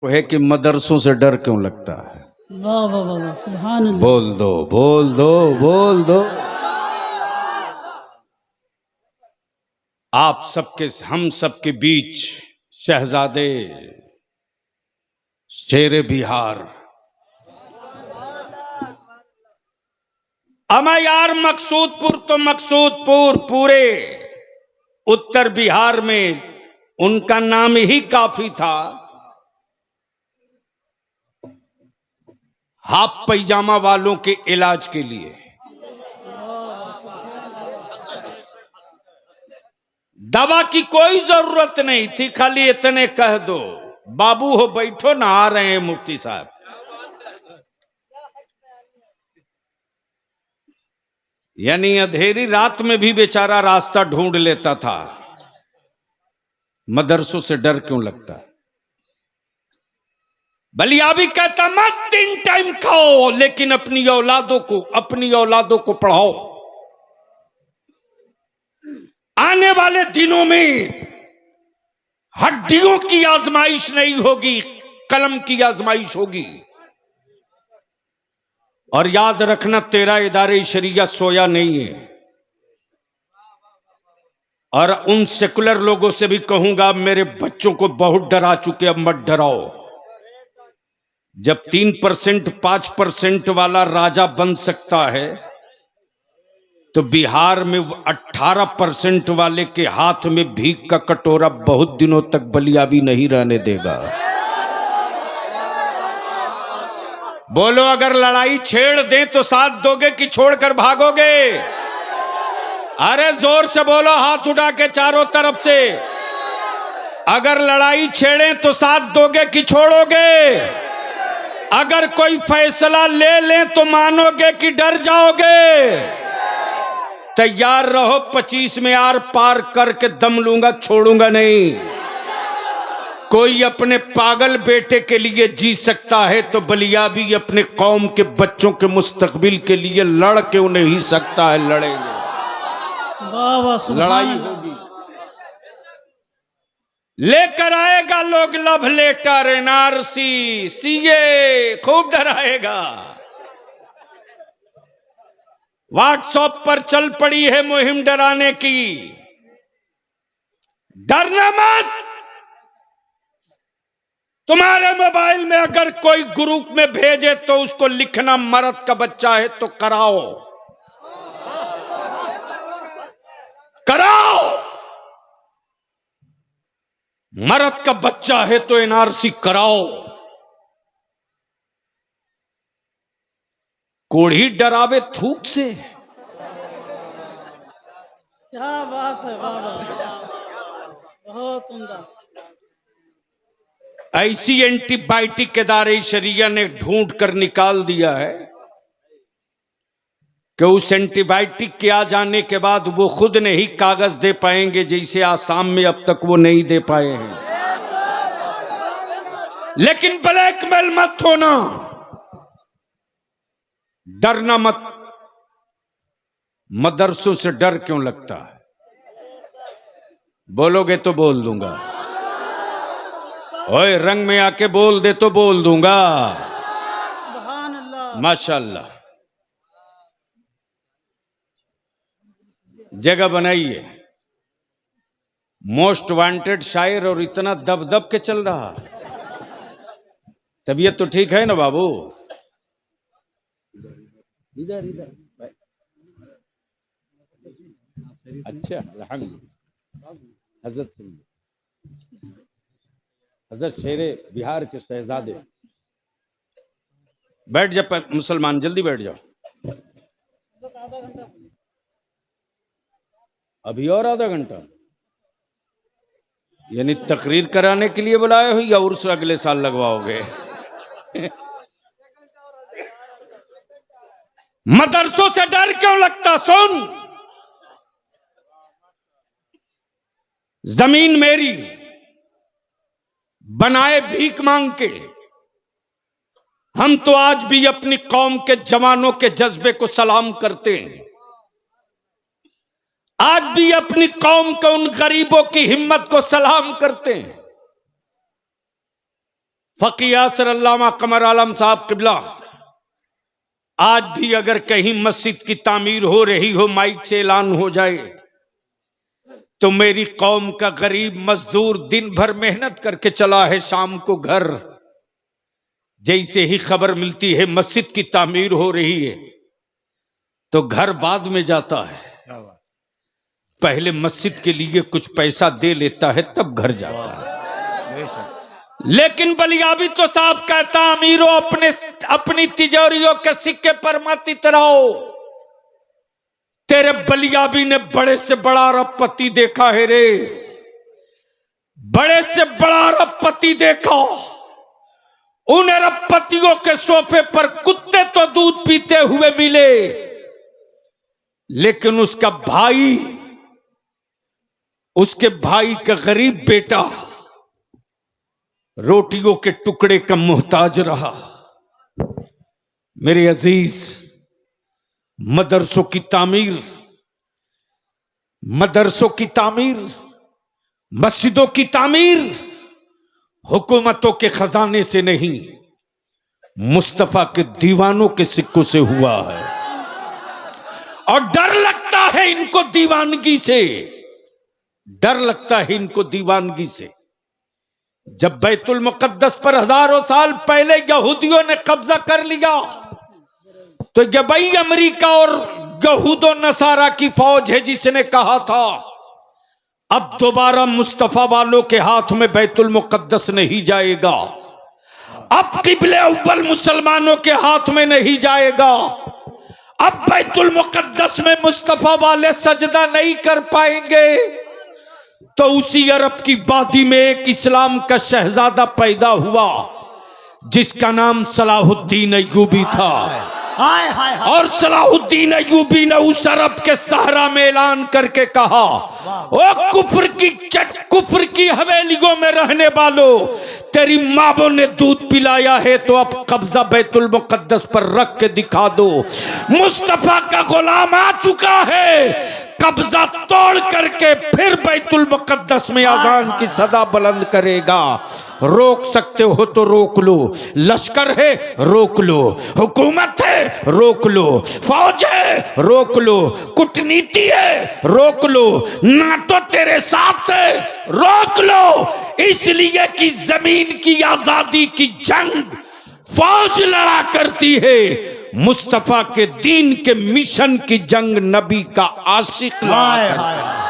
वो है कि मदरसों से डर क्यों लगता है। वाह वाह वाह वाह, सुभान अल्लाह। बोल दो बोल दो बोल दो। आप सबके हम सबके बीच शहजादे शेर बिहार अमा यार मकसूदपुर तो मकसूदपुर पूरे उत्तर बिहार में उनका नाम ही काफी था। हाफ पैजामा वालों के इलाज के लिए दवा की कोई जरूरत नहीं थी, खाली इतने कह दो बाबू हो बैठो ना आ रहे हैं मुफ्ती साहब। यानी अंधेरी रात में भी बेचारा रास्ता ढूंढ लेता था। मदरसों से डर क्यों लगता है। बलिया भी कहता मत 3 टाइम खाओ लेकिन अपनी औलादों को पढ़ाओ। आने वाले दिनों में हड्डियों की आजमाइश नहीं होगी, कलम की आजमाइश होगी। और याद रखना तेरा इदारे शरीयत सोया नहीं है। और उन सेकुलर लोगों से भी कहूंगा मेरे बच्चों को बहुत डरा चुके, अब मत डराओ। जब 3% 5% वाला राजा बन सकता है तो बिहार में 18% वाले के हाथ में भीख का कटोरा बहुत दिनों तक बलिया भी नहीं रहने देगा। बोलो अगर लड़ाई छेड़ दें तो साथ दोगे कि छोड़कर भागोगे। अरे जोर से बोलो, हाथ उठा के चारों तरफ से। अगर लड़ाई छेड़ें तो साथ दोगे कि छोड़ोगे। अगर कोई फैसला ले लें तो मानोगे कि डर जाओगे। तैयार रहो, 25 में आर पार करके दम लूंगा, छोड़ूंगा नहीं। कोई अपने पागल बेटे के लिए जी सकता है तो बलिया भी अपने कौम के बच्चों के मुस्तकबिल के लिए लड़ क्यों नहीं सकता है। लड़ेंगे, वाह वाह, सुभान लड़ाई अल्लाह। होगी। लेकर आएगा लोग लव लेटर एनआरसी सीए, खूब डराएगा। व्हाट्सएप पर चल पड़ी है मुहिम डराने की। डरना मत। तुम्हारे मोबाइल में अगर कोई ग्रुप में भेजे तो उसको लिखना मर्द का बच्चा है तो कराओ, कराओ। मर्द का बच्चा है तो एनआरसी कराओ। कोढ़ी डरावे थूक से। क्या बात है, वाह वाह, बहुत उम्दा। ऐसी एंटीबायोटिक इदारे शरिया ने ढूंढ कर निकाल दिया है कि उस एंटीबायोटिक के आ जाने के बाद वो खुद नहीं कागज दे पाएंगे, जैसे आसाम में अब तक वो नहीं दे पाए हैं। लेकिन ब्लैकमेल मत होना, डरना मत। मदरसों से डर क्यों लगता है। बोलोगे तो बोल दूंगा। ओए रंग में आके बोल दे तो बोल दूंगा। सुभान अल्लाह। माशाल्लाह। जगह बनाइए। मोस्ट वांटेड शायर और इतना दब दब के चल रहा। तबीयत तो ठीक है ना बाबू। इधर इधर। अच्छा अल्हम्दुलिल्लाह। हजरत शेरे बिहार के शहजादे। बैठ जा मुसलमान, जल्दी बैठ जाओ। अभी और आधा घंटा, यानी तकरीर कराने के लिए बुलाए हो या उर्स अगले साल लगवाओगे। मदरसों से डर क्यों लगता। सुन, जमीन मेरी बनाए भीख मांग के। हम तो आज भी अपनी कौम के जवानों के जज्बे को सलाम करते हैं। आज भी अपनी कौम के उन गरीबों की हिम्मत को सलाम करते हैं। फकीह यासिर अल्लामा कमर आलम साहब किबला, आज भी अगर कहीं मस्जिद की तामीर हो रही हो, माइक से ऐलान हो जाए, तो मेरी कौम का गरीब मजदूर दिन भर मेहनत करके चला है, शाम को घर, जैसे ही खबर मिलती है मस्जिद की तामीर हो रही है तो घर बाद में जाता है, पहले मस्जिद के लिए कुछ पैसा दे लेता है तब घर जाता है। लेकिन बलियाबी तो साहब कहता, अमीरों अपनी तिजोरियों के सिक्के पर मत इतराओ। तेरे बलियाबी ने बड़े से बड़ा अरबपति देखा है रे, बड़े से बड़ा अरबपति देखा। उन अरबपतियों के सोफे पर कुत्ते तो दूध पीते हुए मिले, लेकिन उसके भाई का गरीब बेटा रोटियों के टुकड़े का मोहताज रहा। मेरे अजीज, मदरसों की तामीर, मस्जिदों की तामीर हुकूमतों के खजाने से नहीं, मुस्तफा के दीवानों के सिक्कों से हुआ है। और डर लगता है इनको दीवानगी से, डर लगता है इनको दीवानगी से। जब बैतुल मुकद्दस पर हजारों साल पहले यहूदियों ने कब्जा कर लिया तो जबई अमेरिका और यहूदो नसारा की फौज है जिसने कहा था अब दोबारा मुस्तफा वालों के हाथ में बैतुल मुकद्दस नहीं जाएगा, अब किबले अव्वल मुसलमानों के हाथ में नहीं जाएगा, अब बैतुल मुकद्दस में मुस्तफा वाले सजदा नहीं कर पाएंगे। तो उसी अरब की वादी में एक इस्लाम का शहजादा पैदा हुआ जिसका नाम सलाहुद्दीन अय्यूबी था। और सलाहुद्दीन अय्यूबी ने उस अरब के सहरा में ऐलान करके कहा, ओ कुफ्र की हवेलियों में रहने वालों, तेरी माँ ने दूध पिलाया है तो अब कब्जा बैतुल मुकद्दस पर रख के दिखा दो। मुस्तफा का गुलाम आ चुका है, कब्जा तोड़ करके फिर बैतुल मुकद्दस में अजान की सदा बुलंद करेगा। रोक सकते हो तो रोक लो, लश्कर है रोक लो, हुकूमत है रोक लो, फौज है रोक लो, कूटनीति है रोक लो, नाटो तेरे साथ है रोक लो। इसलिए कि जमीन की आजादी की जंग फौज लड़ा करती है, मुस्तफा के दीन के मिशन की जंग नबी का आशिक लड़ा करता है।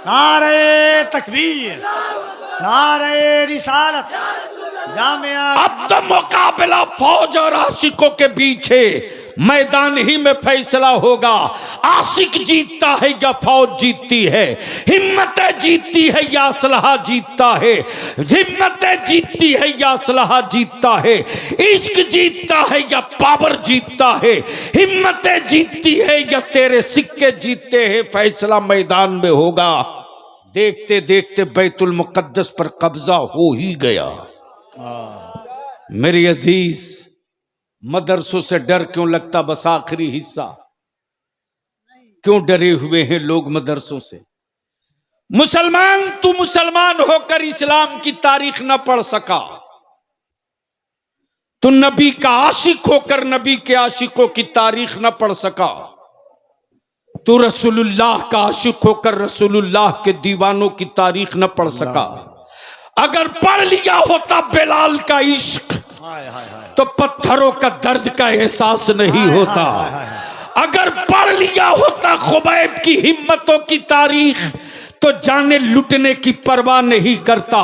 नारे तकबीर, नारे रिसालत, अब तो मुकाबला फौज और आशिकों के बीच है, मैदान ही में फैसला होगा। आशिक जीतता है या फौज जीतती है, हिम्मतें जीतती है या असलहा जीतता है, हिम्मतें जीतती है या असलहा जीतता है, इश्क जीतता है या पावर जीतता है, हिम्मतें जीतती है या तेरे सिक्के जीतते हैं। फैसला मैदान में होगा। देखते देखते बैतुल मुकद्दस पर कब्जा हो ही गया। मेरे अजीज, मदरसों से डर क्यों लगता? बस आखिरी हिस्सा, क्यों डरे हुए हैं लोग मदरसों से? मुसलमान, तू मुसलमान होकर इस्लाम की तारीख न पढ़ सका, तू नबी का आशिक होकर नबी के आशिकों की तारीख न पढ़ सका, तू रसूलुल्लाह का आशिक होकर रसूलुल्लाह के दीवानों की तारीख न पढ़ सका। अगर पढ़ लिया होता बेलाल का इश्क तो पत्थरों का दर्द का एहसास नहीं होता। अगर पढ़ लिया होता खुबैब की हिम्मतों की तारीख तो जाने लुटने की परवाह नहीं करता।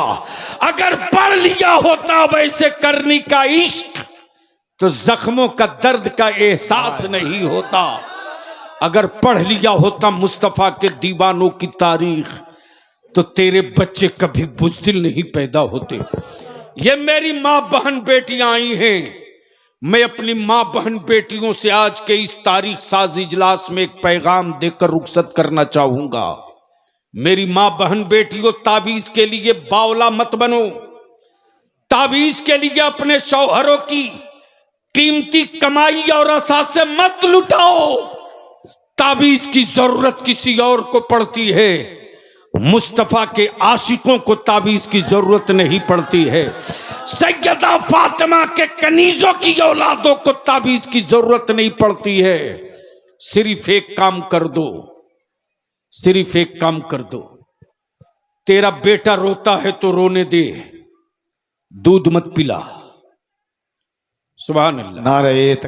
अगर पढ़ लिया होता वैसे करनी का इश्क तो जख्मों का दर्द का एहसास नहीं होता। अगर पढ़ लिया होता मुस्तफा के दीवानों की तारीख तो तेरे बच्चे कभी बुज़दिल नहीं पैदा होते। ये मेरी माँ बहन बेटियां आई हैं, मैं अपनी माँ बहन बेटियों से आज के इस तारीख साज इजलास में एक पैगाम देकर रुखसत करना चाहूंगा। मेरी माँ बहन बेटियों, ताबीज के लिए बावला मत बनो, ताबीज के लिए अपने शौहरों की कीमती कमाई और असासे मत लुटाओ। ताबीज की जरूरत किसी और को पड़ती है, मुस्तफा के आशिकों को ताबीज की जरूरत नहीं पड़ती है। सैयदा फातिमा के कनीजों की औलादों को ताबीज की जरूरत नहीं पड़ती है। सिर्फ एक काम कर दो, सिर्फ एक काम कर दो। तेरा बेटा रोता है तो रोने दे, दूध मत पिला। सुभान अल्लाह। नारे